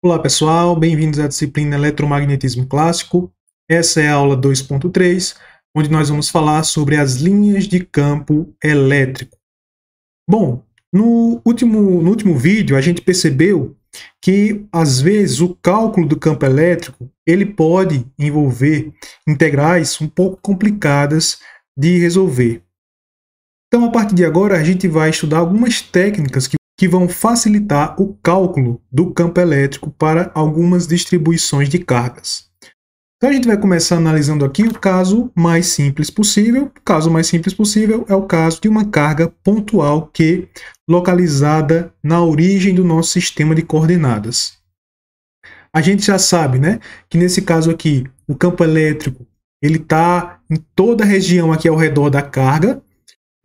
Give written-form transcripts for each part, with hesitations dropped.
Olá pessoal, bem-vindos à disciplina Eletromagnetismo Clássico. Essa é a aula 2.3, onde nós vamos falar sobre as linhas de campo elétrico. Bom, no último vídeo a gente percebeu que às vezes o cálculo do campo elétrico ele pode envolver integrais um pouco complicadas de resolver. Então a partir de agora a gente vai estudar algumas técnicas que vão facilitar o cálculo do campo elétrico para algumas distribuições de cargas. Então a gente vai começar analisando aqui o caso mais simples possível. O caso mais simples possível é o caso de uma carga pontual Q localizada na origem do nosso sistema de coordenadas. A gente já sabe, né, que nesse caso aqui o campo elétrico ele está em toda a região aqui ao redor da carga.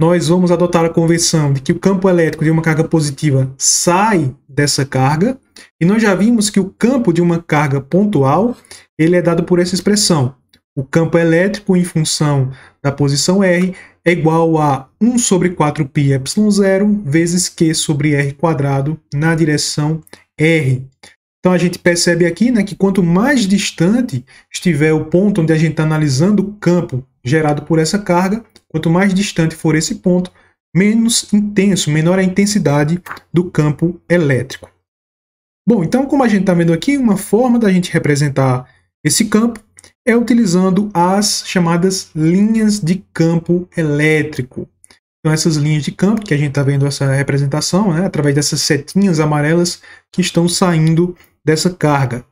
Nós vamos adotar a convenção de que o campo elétrico de uma carga positiva sai dessa carga, e nós já vimos que o campo de uma carga pontual ele é dado por essa expressão. O campo elétrico em função da posição R é igual a 1 sobre 4πε0 vezes Q sobre R quadrado na direção R. Então a gente percebe aqui, né, que quanto mais distante estiver o ponto onde a gente está analisando o campo gerado por essa carga, quanto mais distante for esse ponto, menos intenso, menor a intensidade do campo elétrico. Bom, então como a gente está vendo aqui, uma forma da gente representar esse campo é utilizando as chamadas linhas de campo elétrico. Então essas linhas de campo, que a gente está vendo essa representação, né, através dessas setinhas amarelas que estão saindo dessa carga.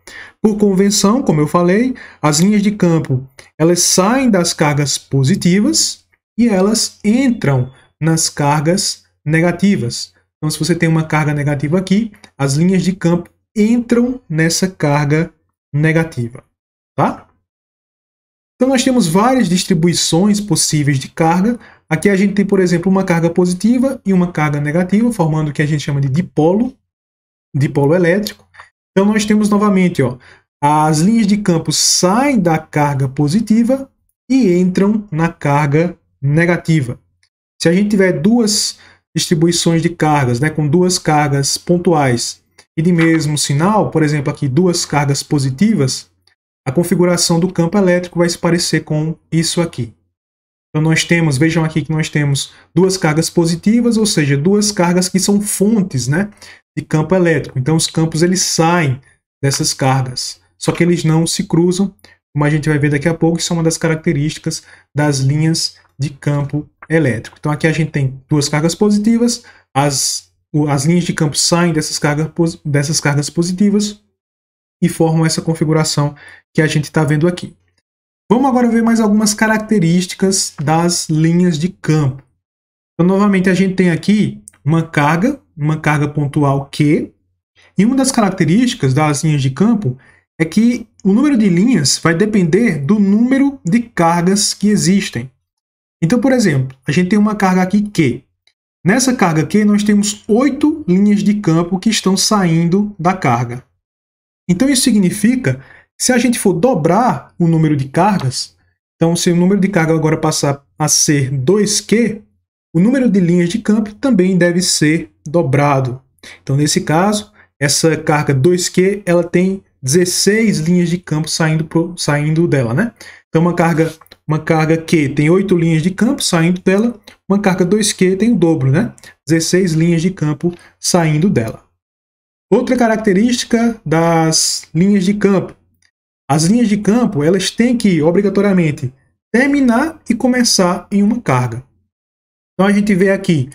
Por convenção, como eu falei, as linhas de campo elas saem das cargas positivas e elas entram nas cargas negativas. Então, se você tem uma carga negativa aqui, as linhas de campo entram nessa carga negativa, tá? Então, nós temos várias distribuições possíveis de carga. Aqui a gente tem, por exemplo, uma carga positiva e uma carga negativa, formando o que a gente chama de dipolo elétrico. Então, nós temos novamente, ó, as linhas de campo saem da carga positiva e entram na carga negativa. Se a gente tiver duas distribuições de cargas, né, com duas cargas pontuais e de mesmo sinal, por exemplo, aqui duas cargas positivas, a configuração do campo elétrico vai se parecer com isso aqui. Então nós temos, vejam aqui que nós temos duas cargas positivas, ou seja, duas cargas que são fontes, né, de campo elétrico. Então os campos eles saem dessas cargas, só que eles não se cruzam, como a gente vai ver daqui a pouco, isso é uma das características das linhas de campo elétrico. Então aqui a gente tem duas cargas positivas, as linhas de campo saem dessas cargas positivas e formam essa configuração que a gente está vendo aqui. Vamos agora ver mais algumas características das linhas de campo. Então novamente a gente tem aqui uma carga pontual Q, e uma das características das linhas de campo é que o número de linhas vai depender do número de cargas que existem. Então, por exemplo, a gente tem uma carga aqui Q. Nessa carga Q, nós temos 8 linhas de campo que estão saindo da carga. Então, isso significa que se a gente for dobrar o número de cargas, então se o número de carga agora passar a ser 2Q, o número de linhas de campo também deve ser dobrado. Então, nesse caso, essa carga 2Q ela tem 16 linhas de campo saindo dela, né? Então, uma carga Q tem 8 linhas de campo saindo dela, uma carga 2Q tem o dobro, né? 16 linhas de campo saindo dela. Outra característica das linhas de campo. As linhas de campo elas têm que, obrigatoriamente, terminar e começar em uma carga. Então, a gente vê aqui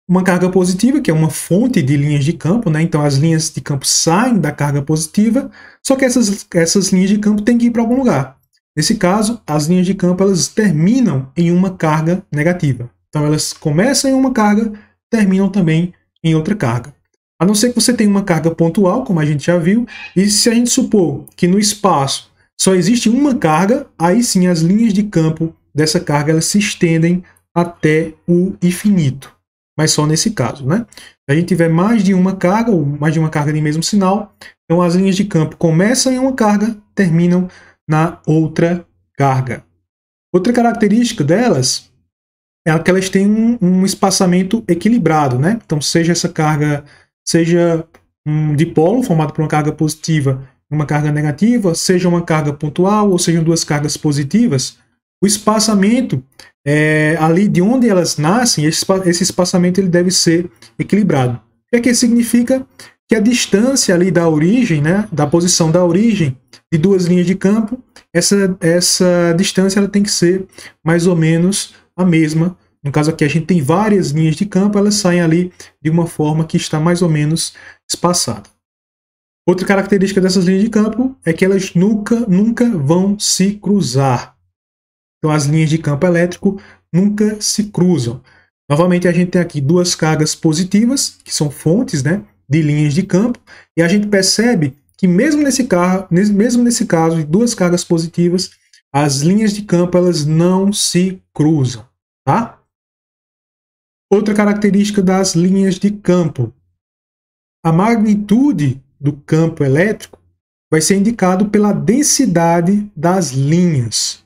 uma carga positiva, que é uma fonte de linhas de campo, né? Então as linhas de campo saem da carga positiva, só que essas linhas de campo têm que ir para algum lugar. Nesse caso, as linhas de campo elas terminam em uma carga negativa. Então elas começam em uma carga, terminam também em outra carga. A não ser que você tenha uma carga pontual, como a gente já viu, e se a gente supor que no espaço só existe uma carga, aí sim as linhas de campo dessa carga elas se estendem até o infinito. Mas só nesse caso, né? Se a gente tiver mais de uma carga, ou mais de uma carga de mesmo sinal, então as linhas de campo começam em uma carga, terminam na outra carga. Outra característica delas é que elas têm um espaçamento equilibrado, né? Então, seja essa carga, seja um dipolo formado por uma carga positiva e uma carga negativa, seja uma carga pontual ou sejam duas cargas positivas, o espaçamento ali de onde elas nascem, esse espaçamento ele deve ser equilibrado. O que significa? Que a distância ali da origem, né, da posição da origem de duas linhas de campo, essa distância ela tem que ser mais ou menos a mesma. No caso aqui a gente tem várias linhas de campo, elas saem ali de uma forma que está mais ou menos espaçada. Outra característica dessas linhas de campo é que elas nunca vão se cruzar. Então as linhas de campo elétrico nunca se cruzam. Novamente a gente tem aqui duas cargas positivas, que são fontes, né, de linhas de campo, e a gente percebe que mesmo nesse caso de duas cargas positivas, as linhas de campo elas não se cruzam, tá? Outra característica das linhas de campo: a magnitude do campo elétrico vai ser indicado pela densidade das linhas.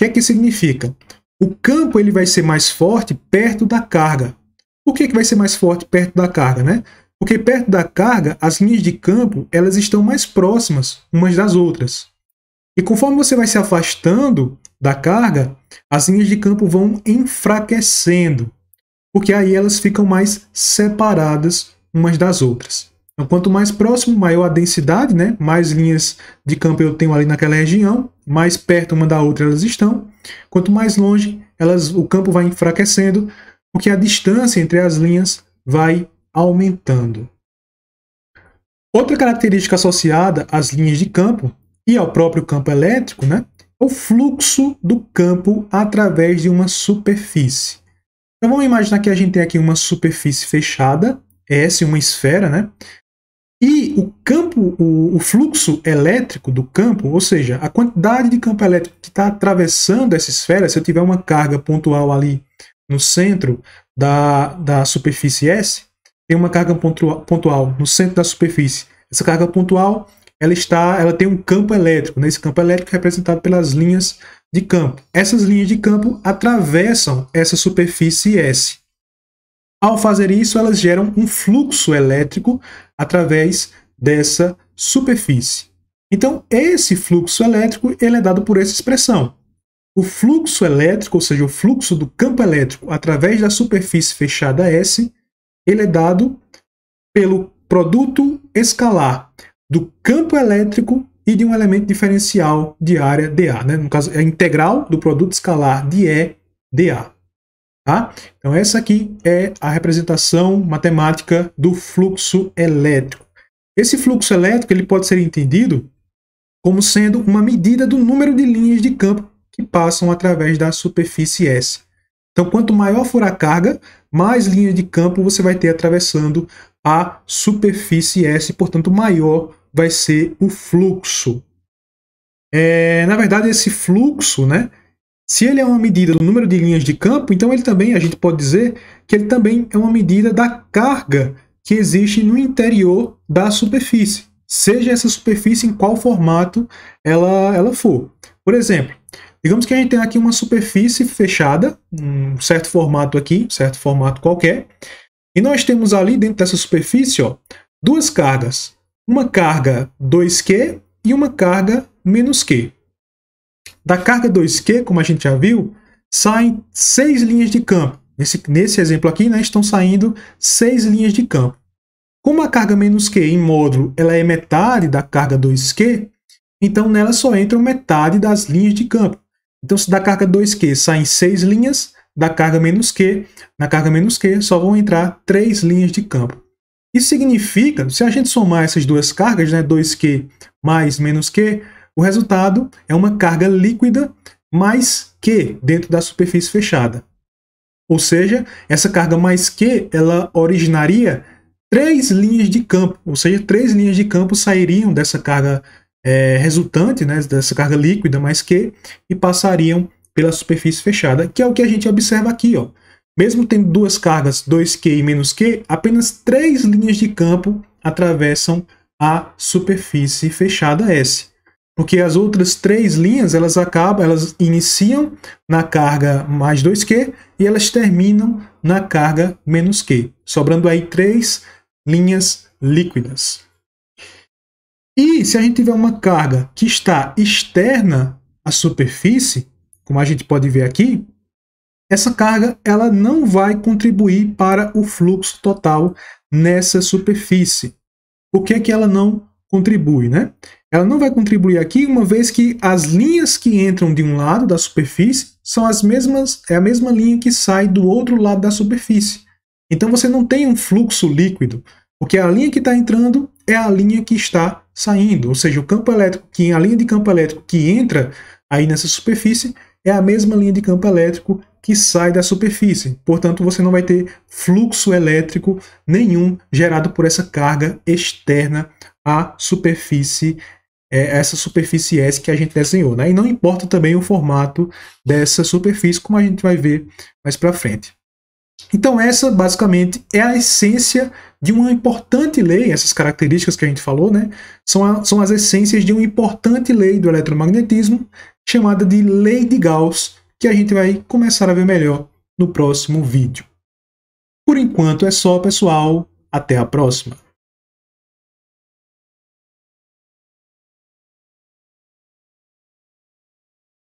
O que significa? O campo ele vai ser mais forte perto da carga. Por que vai ser mais forte perto da carga, né? Porque perto da carga, as linhas de campo elas estão mais próximas umas das outras. E conforme você vai se afastando da carga, as linhas de campo vão enfraquecendo, porque aí elas ficam mais separadas umas das outras. Então, quanto mais próximo, maior a densidade, né? Mais linhas de campo eu tenho ali naquela região, mais perto uma da outra elas estão. Quanto mais longe, o campo vai enfraquecendo, porque a distância entre as linhas vai aumentando. Outra característica associada às linhas de campo e ao próprio campo elétrico, né, é o fluxo do campo através de uma superfície. Então vamos imaginar que a gente tem aqui uma superfície fechada, S, uma esfera, né? E o fluxo elétrico do campo, ou seja, a quantidade de campo elétrico que está atravessando essa esfera, se eu tiver uma carga pontual ali no centro da superfície S, tem uma carga pontual no centro da superfície. Essa carga pontual ela tem um campo elétrico, né? Esse campo elétrico é representado pelas linhas de campo. Essas linhas de campo atravessam essa superfície S. Ao fazer isso, elas geram um fluxo elétrico através dessa superfície. Então, esse fluxo elétrico ele é dado por essa expressão. O fluxo elétrico, ou seja, o fluxo do campo elétrico através da superfície fechada S, ele é dado pelo produto escalar do campo elétrico e de um elemento diferencial de área dA. Né? No caso, é a integral do produto escalar de E dA. Tá? Então essa aqui é a representação matemática do fluxo elétrico. Esse fluxo elétrico ele pode ser entendido como sendo uma medida do número de linhas de campo que passam através da superfície S. Então quanto maior for a carga, mais linhas de campo você vai ter atravessando a superfície S, portanto maior vai ser o fluxo. Na verdade esse fluxo, né? Se ele é uma medida do número de linhas de campo, então ele também, a gente pode dizer que ele também é uma medida da carga que existe no interior da superfície, seja essa superfície em qual formato ela for. Por exemplo, digamos que a gente tem aqui uma superfície fechada, um certo formato aqui, um certo formato qualquer, e nós temos ali dentro dessa superfície duas cargas, uma carga 2Q e uma carga menos Q. Da carga 2Q, como a gente já viu, saem 6 linhas de campo. Nesse exemplo aqui, né, estão saindo 6 linhas de campo. Como a carga menos Q em módulo ela é metade da carga 2Q, então nela só entram metade das linhas de campo. Então, se da carga 2Q saem 6 linhas, da carga menos Q, na carga menos Q só vão entrar 3 linhas de campo. Isso significa, se a gente somar essas duas cargas, né, 2Q mais menos Q, o resultado é uma carga líquida mais Q dentro da superfície fechada. Ou seja, essa carga mais Q ela originaria 3 linhas de campo, ou seja, 3 linhas de campo sairiam dessa carga resultante, né, dessa carga líquida mais Q, e passariam pela superfície fechada, que é o que a gente observa aqui. Mesmo tendo duas cargas, 2Q e menos Q, apenas 3 linhas de campo atravessam a superfície fechada S. Porque as outras 3 linhas, elas iniciam na carga mais 2Q e elas terminam na carga menos Q, sobrando aí 3 linhas líquidas. E se a gente tiver uma carga que está externa à superfície, como a gente pode ver aqui, essa carga ela não vai contribuir para o fluxo total nessa superfície. Por que ela não contribui, né? Ela não vai contribuir aqui, uma vez que as linhas que entram de um lado da superfície são as mesmas, é a mesma linha que sai do outro lado da superfície. Então você não tem um fluxo líquido, porque a linha que está entrando é a linha que está saindo, ou seja, o campo elétrico, a linha de campo elétrico que entra aí nessa superfície é a mesma linha de campo elétrico que sai da superfície. Portanto, você não vai ter fluxo elétrico nenhum gerado por essa carga externa à superfície, essa superfície S que a gente desenhou, né? E não importa também o formato dessa superfície, como a gente vai ver mais para frente. Então essa basicamente é a essência de uma importante lei, essas características que a gente falou, né, são as essências de uma importante lei do eletromagnetismo, chamada de Lei de Gauss, que a gente vai começar a ver melhor no próximo vídeo. Por enquanto é só, pessoal. Até a próxima!